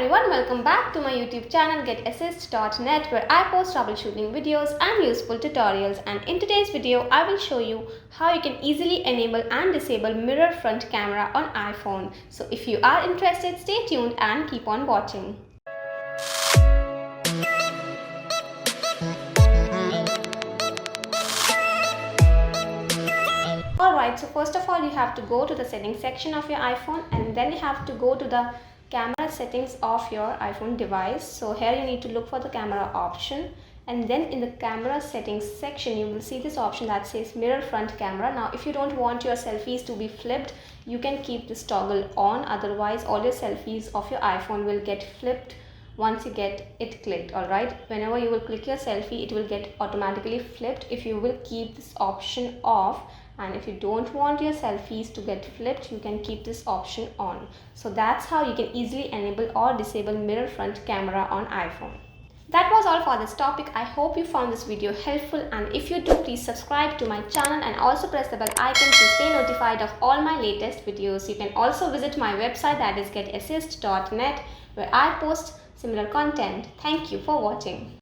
everyone, welcome back to my YouTube channel getassist.net, where I post troubleshooting videos and useful tutorials. And in today's video I will show you how you can easily enable and disable mirror front camera on iPhone. So if you are interested, stay tuned and keep on watching. Alright, so first of all you have to go to the settings section of your iPhone, and then you have to go to the camera settings of your iPhone device. So here you need to look for the camera option, and then in the camera settings section you will see this option that says mirror front camera. Now if you don't want your selfies to be flipped, you can keep this toggle on, otherwise all your selfies of your iPhone will get flipped once you get it clicked. Alright, whenever you will click your selfie, it will get automatically flipped if you will keep this option off. And if you don't want your selfies to get flipped, you can keep this option on. So that's how you can easily enable or disable mirror front camera on iPhone. That was all for this topic. I hope you found this video helpful, and if you do, please subscribe to my channel and also press the bell icon to stay notified of all my latest videos. You can also visit my website, that is getassist.net, where I post similar content. Thank you for watching.